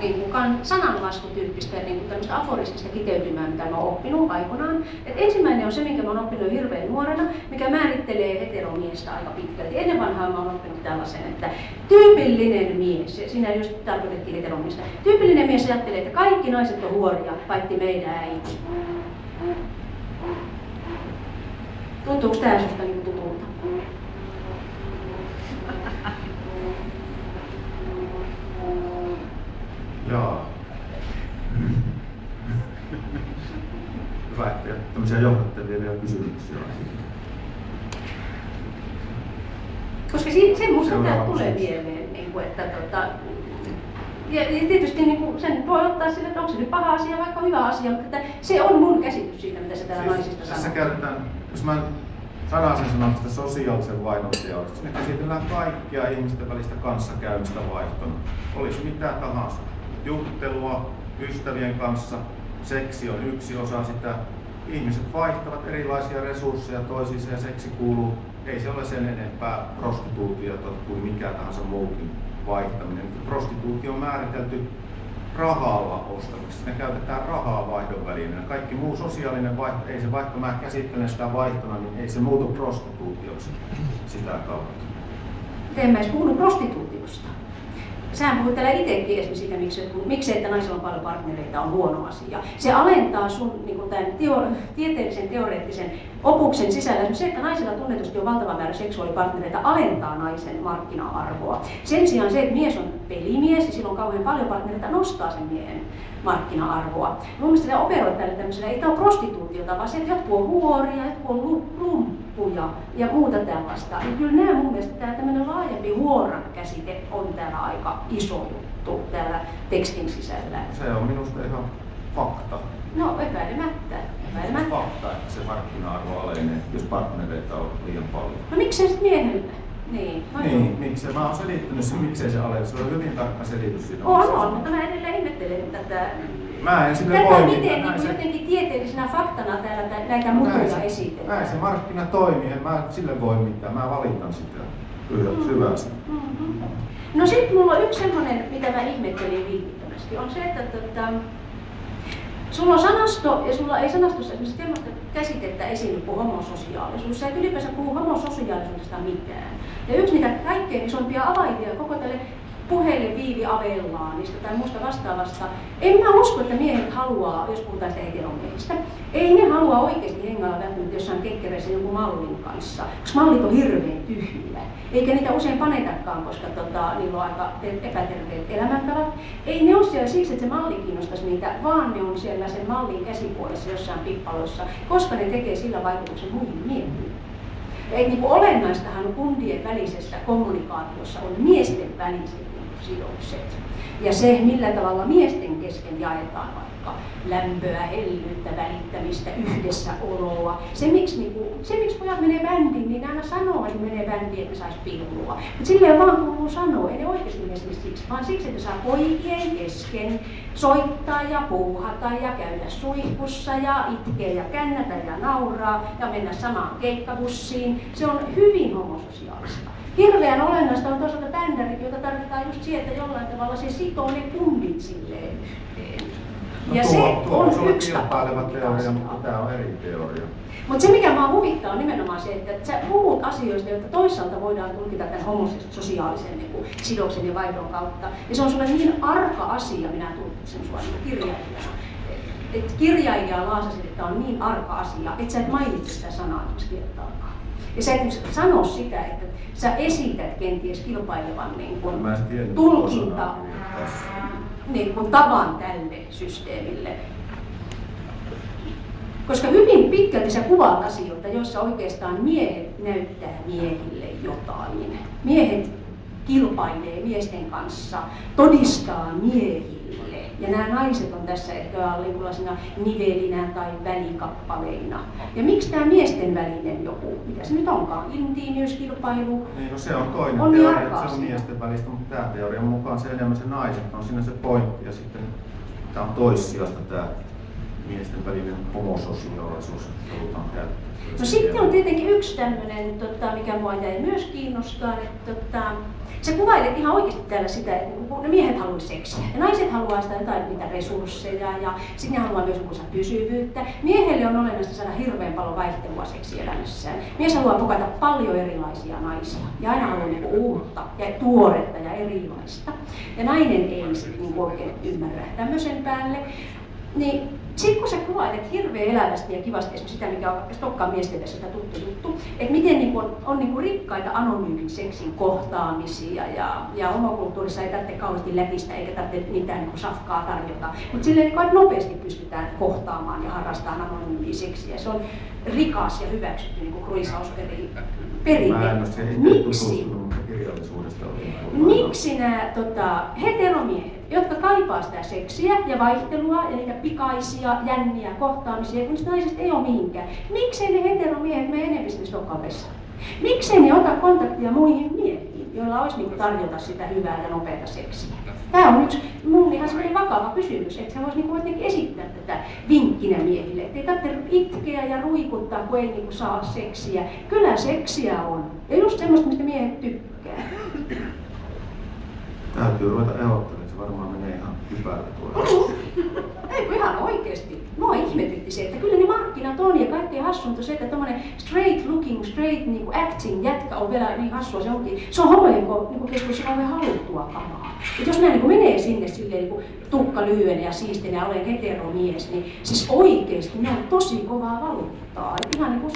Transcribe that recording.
niin kuin sananlaskutyyppistä niin kuin tämmöistä aforistista kiteytymää, mitä mä oon oppinut aikoinaan. Et ensimmäinen on se, minkä mä oon oppinut hirveän nuorena, mikä määrittelee heteromiestä aika pitkälti. Ennen vanhaa mä oon oppinut tällaisen, että tyypillinen mies, ja siinä just tarkoitettiin heteromiestä, tyypillinen mies ajattelee, että kaikki naiset on huoria, paitsi meidän äiti. Tuntuuko tää susta niin tutulta? Jaa. Hyvä, että tämmöisiä johdattavia kysymyksiä on. Koska se musta tää tulee mieleen, että ja tietysti niin sen voi ottaa sille, että onko se nyt paha asia vaikka hyvä asia, mutta että se on mun käsitys siitä, mitä se täällä naisista sanoo. Tässä käytetään, jos mä sanasen sanon tästä sosiaalisen vaihdon teoksesta, ne käsitellään kaikkia ihmisten välistä kanssakäymistä vaihtona. Olisi mitä tahansa. Juttelua ystävien kanssa, seksi on yksi osa sitä. Ihmiset vaihtavat erilaisia resursseja toisiinsa ja seksi kuuluu, ei se ole sen enempää prostituutiota kuin mikä tahansa muukin vaihtaminen. Prostituutio on määritelty rahalla ostamiseksi. Ne käytetään rahaa vaihdon välineenä. Kaikki muu sosiaalinen vaihto, ei se vaikka mä käsittelen sitä vaihtona, niin ei se muutu prostituutioksi sitä kautta. En mä edes puhunut prostituutiosta. Sähän puhuit täällä itsekin esimerkiksi siitä, miksi että naisilla on paljon partnereita on huono asia. Se alentaa sun niin tämän tieteellisen teoreettisen opuksen sisällä. Se, että naisilla tunnetusti on valtava määrä seksuaalipartnereita, alentaa naisen markkina-arvoa. Sen sijaan se, että mies on pelimies ja sillä on kauhean paljon partnereita, nostaa sen miehen markkina-arvoa. Mun mielestä tämä operoi tämmöisellä, ei tämä ole prostituutiota, vaan se, että jotkut on huoria, jotkut on lumppuja ja muuta tällaista. Ja kyllä nämä mun mielestä tämä tämmöinen laajempi huoran käsite on täällä aika iso juttu täällä tekstin sisällä. Se on minusta ihan fakta. No epäilemättä. Fakta, että se markkina-arvo alenee, jos partnereita on liian paljon. No miksei sitten miehellä? Niin, miksei? Mä oon selittänyt sen, miksei se alene. Se on hyvin tarkka selitys siinä. On, mutta mä edelleen ihmettelen tätä. Mä en sille voi miten niin jotenkin tieteellisenä faktana täällä näitä mukuja esitetään. Näin se markkina toimii, en mä sille voi mitään. Mä valitan sitä syvästi. No sit mulla on yksi semmonen, mitä mä ihmettelin vilpittömästi, on se, että sulla on sanasto ja sulla ei sanastossa esimerkiksi semmoista käsitettä esiinny kuin homososiaalisuus. Sä et ylipäänsä puhu homososiaalisuudesta mitään. Ja yksi niitä kaikkein isompia avaimia koko tälle puheelle viiviavellaanista tai muusta vastaavasta. En mä usko, että miehet haluaa, jos puhutaan sitä heteromiehistä, ei ne halua oikeasti hengailla välttämättä jossain kekkereissä jonkun mallin kanssa, koska mallit on hirveän tyhjiä. Eikä niitä usein panetakaan, koska niillä on aika epäterveet elämäntavat. Ei ne ole siellä siksi, että se malli kiinnostaisi niitä, vaan ne on siellä sen mallin käsipuolessa jossain pippaloissa, koska ne tekee sillä vaikutuksen muihin miehiin. Niin olennaistahan kundien välisessä kommunikaatiossa on miesten väliset sidokset. Ja se, millä tavalla miesten kesken jaetaan vaikka lämpöä, hellyyttä, välittämistä, yhdessäoloa. Se miksi pojat menee bändiin, niin ne aina sanoo, että menee bändiin, että sais pilkua. Mutta silleen vaan kuuluu sanoa, ei ne oikeasti mene siksi, vaan siksi, että saa poikien kesken soittaa ja puuhata ja käydä suihkussa ja itkeä ja kännätä ja nauraa ja mennä samaan keikkabussiin. Se on hyvin homososiaalista. Hirveän olennaista on toisaalta bändärit, joita tarvitaan just sieltä jollain tavalla, se sitoo ne kundit silleen yhteen. Ja se on yksi tapa. Teoria, mutta tämä on eri teoria. Mutta se mikä minua huvittaa on nimenomaan se, että sä puhut asioista, joita toisaalta voidaan tulkita tämän homososiaalisen sidoksen ja vaihdon kautta. Ja se on sulle niin arka asia, minä tulkitsen sua kirjailijana. Et kirjailija laasasit, että on niin arka asia, että sä et mainitse sitä sanaa kertaakaan. Ja sä et sano sitä, että sä esität kenties kilpailevan tulkinta tavan tälle systeemille. Koska hyvin pitkälti sä kuvaat asioita, joissa oikeastaan miehet näyttää miehille jotain. Miehet kilpailee miesten kanssa, todistaa miehille. Ja nämä naiset on tässä ehkä jonkinlaisena nivelinä tai välikappaleina. Ja miksi tämä miesten välinen joku, mitä se nyt onkaan, intiimiyskilpailu? Niin, no se on toinen on teoria, että se on miesten välistä, mutta tämä teorian mukaan se enemmän se naiset on siinä se pointti ja sitten tämä on toissijasta tämä miesten välinen homososiaalisuus halutaan käyttää? No sitten on tietenkin yksi tämmöinen, mikä mua jäi myös kiinnostaa, että sä kuvailet ihan oikeasti täällä sitä, että kun ne miehet haluaa seksiä ja naiset haluaa sitä jotain niitä resursseja ja sitten ne haluaa myös pysyvyyttä. Miehelle on olennaista saada hirveän paljon vaihtelua seksielämässään. Mies haluaa pokata paljon erilaisia naisia ja aina haluaa niinku uutta ja tuoretta ja erilaista. Ja nainen ei sitten niinku oikein ymmärrä tämmöisen päälle. Niin sitten kun sä kuvailet hirveän elävästi ja kivasti esimerkiksi sitä, mikä on Stokkaan miesten tässä tuttu juttu, että miten niin on niin rikkaita anonyymin seksin kohtaamisia ja homokulttuurissa ei tarvitse kauheasti lätistä eikä tarvitse mitään niin safkaa tarjota, mutta silleen niin nopeasti pystytään kohtaamaan ja harrastamaan anonyymiä seksiä. Se on rikas ja hyväksytty niin kruisausperinne. Miksi nämä heteromiehet, jotka kaipaa sitä seksiä ja vaihtelua ja niitä pikaisia, jänniä kohtaamisia, kun niistä naisista ei ole mihinkään, miksei ne heteromiehet mene enemmän sinne Stokkaan vessaan? Miksei ne ota kontaktia muihin miehiin, joilla olisi niin tarjota sitä hyvää ja nopeata seksiä? Tämä on yksi mun ihan sellainen vakava kysymys, että se voisi niin jotenkin esittää tätä vinkkinä miehille, että ei tarvitse itkeä ja ruikuttaa, kun ei niin saa seksiä. Kyllä seksiä on. Ja just semmoista, mistä miehet tykkää. Täytyy ruveta ehdottamaan, se varmaan menee ihan hypällä tuolla. Eikö ihan oikeesti? Mua ihmetytti se, että kyllä ne markkinat on ja kaikkein hassunta se, että tommonen straight looking, straight niinku acting jätkä on vielä niin hassua se onkin. Se on homojen niinku keskuudessa kauhean haluttua kamaa. Et jos nää niinku menee sinne silleen niinku tukka lyhyen ja siisten ja olen heteromies, niin siis oikeesti ne on tosi kovaa valuuttaa. Et ihan niinku